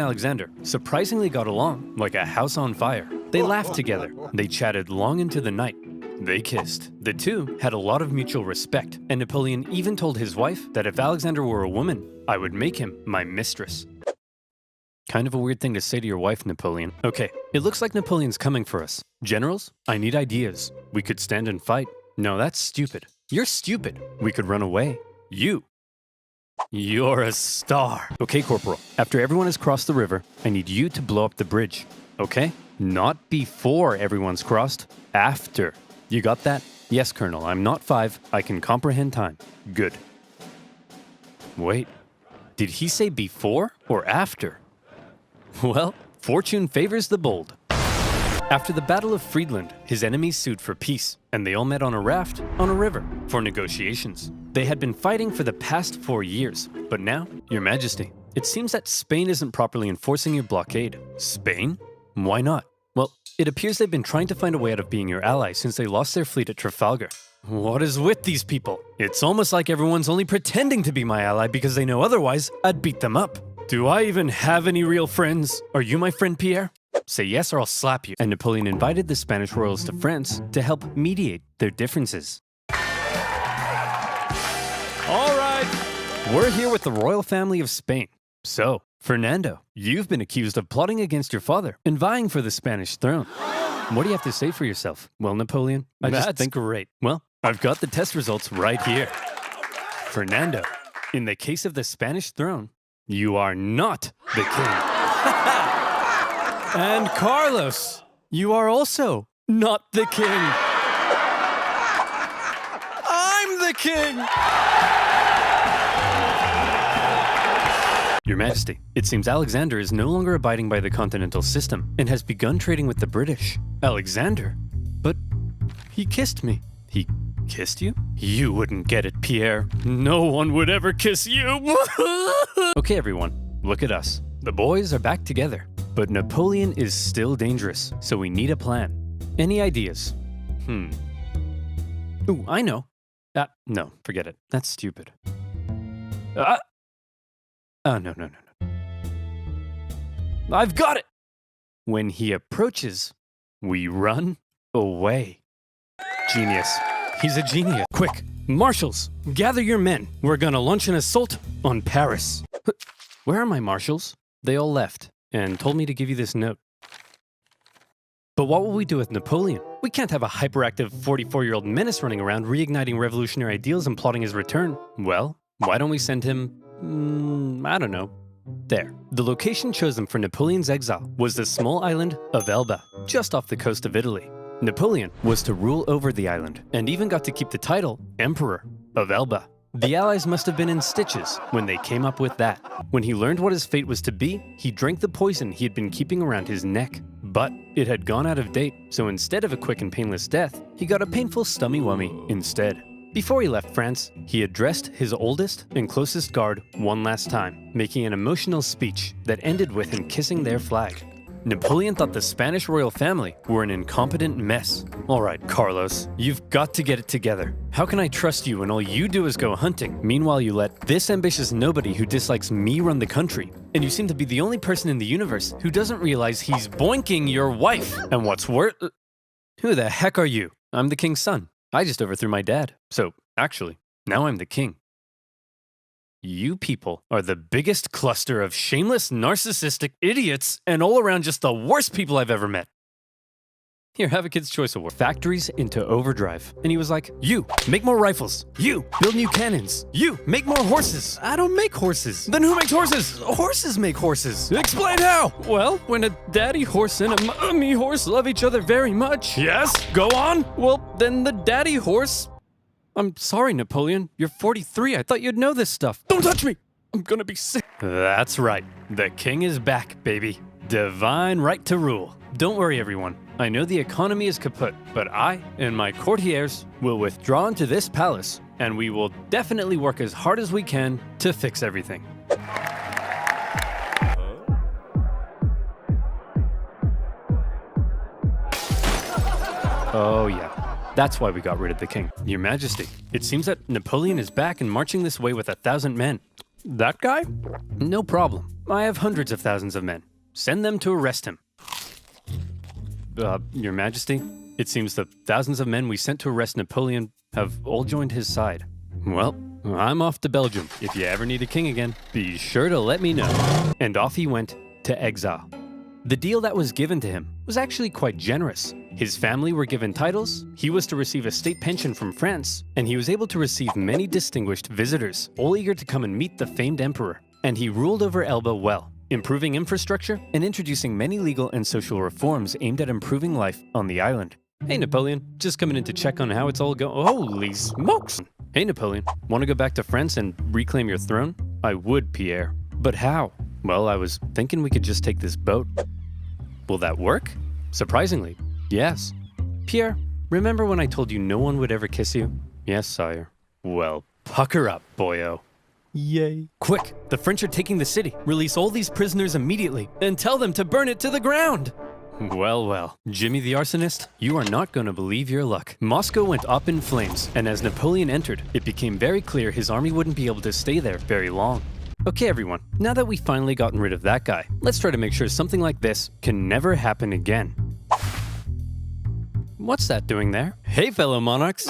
Alexander surprisingly got along like a house on fire. They laughed together. They chatted long into the night. They kissed. The two had a lot of mutual respect, and Napoleon even told his wife that if Alexander were a woman, I would make him my mistress. Kind of a weird thing to say to your wife, Napoleon. Okay, it looks like Napoleon's coming for us. Generals, I need ideas. We could stand and fight. No, that's stupid. You're stupid. We could run away. You're a star. Okay, Corporal, after everyone has crossed the river, I need you to blow up the bridge. Okay? Not before everyone's crossed, after. You got that? Yes, Colonel, I'm not 5. I can comprehend time. Good. Wait, did he say before or after? Well, fortune favors the bold. After the Battle of Friedland, his enemies sued for peace, and they all met on a raft on a river for negotiations. They had been fighting for the past 4 years, but now, Your Majesty, it seems that Spain isn't properly enforcing your blockade. Spain? Why not? Well, it appears they've been trying to find a way out of being your ally since they lost their fleet at Trafalgar. What is with these people? It's almost like everyone's only pretending to be my ally because they know otherwise I'd beat them up. Do I even have any real friends? Are you my friend, Pierre? Say yes or I'll slap you. And Napoleon invited the Spanish royals to France to help mediate their differences. All right, we're here with the royal family of Spain. So, Fernando, you've been accused of plotting against your father and vying for the Spanish throne. What do you have to say for yourself? Well, Napoleon, I just think great. Well, I've got the test results right here. Fernando, in the case of the Spanish throne, you are not the king. And Carlos, you are also not the king. I'm the king! Your Majesty, it seems Alexander is no longer abiding by the continental system and has begun trading with the British. Alexander? But he kissed me. He kissed you? You wouldn't get it, Pierre. No one would ever kiss you. Okay, everyone, look at us. The boys are back together. But Napoleon is still dangerous, so we need a plan. Any ideas? Ooh, I know. No, forget it. That's stupid. No. I've got it! When he approaches, we run away. Genius. He's a genius. Quick, marshals, gather your men. We're gonna launch an assault on Paris. Where are my marshals? They all left and told me to give you this note. But what will we do with Napoleon? We can't have a hyperactive 44-year-old menace running around reigniting revolutionary ideals and plotting his return. Well, why don't we send him, I don't know, there. The location chosen for Napoleon's exile was the small island of Elba, just off the coast of Italy. Napoleon was to rule over the island, and even got to keep the title Emperor of Elba. The Allies must have been in stitches when they came up with that. When he learned what his fate was to be, he drank the poison he had been keeping around his neck. But it had gone out of date, so instead of a quick and painless death, he got a painful stummy-wummy instead. Before he left France, he addressed his oldest and closest guard one last time, making an emotional speech that ended with him kissing their flag. Napoleon thought the Spanish royal family were an incompetent mess. All right, Carlos, you've got to get it together. How can I trust you when all you do is go hunting? Meanwhile, you let this ambitious nobody who dislikes me run the country. And you seem to be the only person in the universe who doesn't realize he's boinking your wife. And what's worse, who the heck are you? I'm the king's son. I just overthrew my dad. So, actually, now I'm the king. You people are the biggest cluster of shameless, narcissistic idiots and all around just the worst people I've ever met. Here, have a Kid's Choice Award. Factories into overdrive. And he was like, you, make more rifles. You, build new cannons. You, make more horses. I don't make horses. Then who makes horses? Horses make horses. Explain how. Well, when a daddy horse and a mommy horse love each other very much. Yes, go on. Well, then the daddy horse... I'm sorry, Napoleon. You're 43. I thought you'd know this stuff. Don't touch me! I'm gonna be sick. That's right. The king is back, baby. Divine right to rule. Don't worry, everyone. I know the economy is kaput, but I and my courtiers will withdraw into this palace, and we will definitely work as hard as we can to fix everything. Oh, yeah. That's why we got rid of the king. Your Majesty, it seems that Napoleon is back and marching this way with 1,000 men. That guy? No problem. I have hundreds of thousands of men. Send them to arrest him. Your Majesty, it seems the thousands of men we sent to arrest Napoleon have all joined his side. Well, I'm off to Belgium. If you ever need a king again, be sure to let me know. And off he went to exile. The deal that was given to him was actually quite generous. His family were given titles, he was to receive a state pension from France, and he was able to receive many distinguished visitors, all eager to come and meet the famed emperor. And he ruled over Elba well, improving infrastructure and introducing many legal and social reforms aimed at improving life on the island. Hey Napoleon, just coming in to check on how it's all going. Holy smokes! Hey Napoleon, want to go back to France and reclaim your throne? I would, Pierre. But how? Well, I was thinking we could just take this boat. Will that work? Surprisingly, yes. Pierre, remember when I told you no one would ever kiss you? Yes, sire. Well, pucker up, boyo. Yay. Quick, the French are taking the city. Release all these prisoners immediately and tell them to burn it to the ground. Well, well, Jimmy the arsonist, you are not going to believe your luck. Moscow went up in flames, and as Napoleon entered, it became very clear his army wouldn't be able to stay there very long. Okay everyone, now that we've finally gotten rid of that guy, let's try to make sure something like this can never happen again. What's that doing there? Hey fellow monarchs!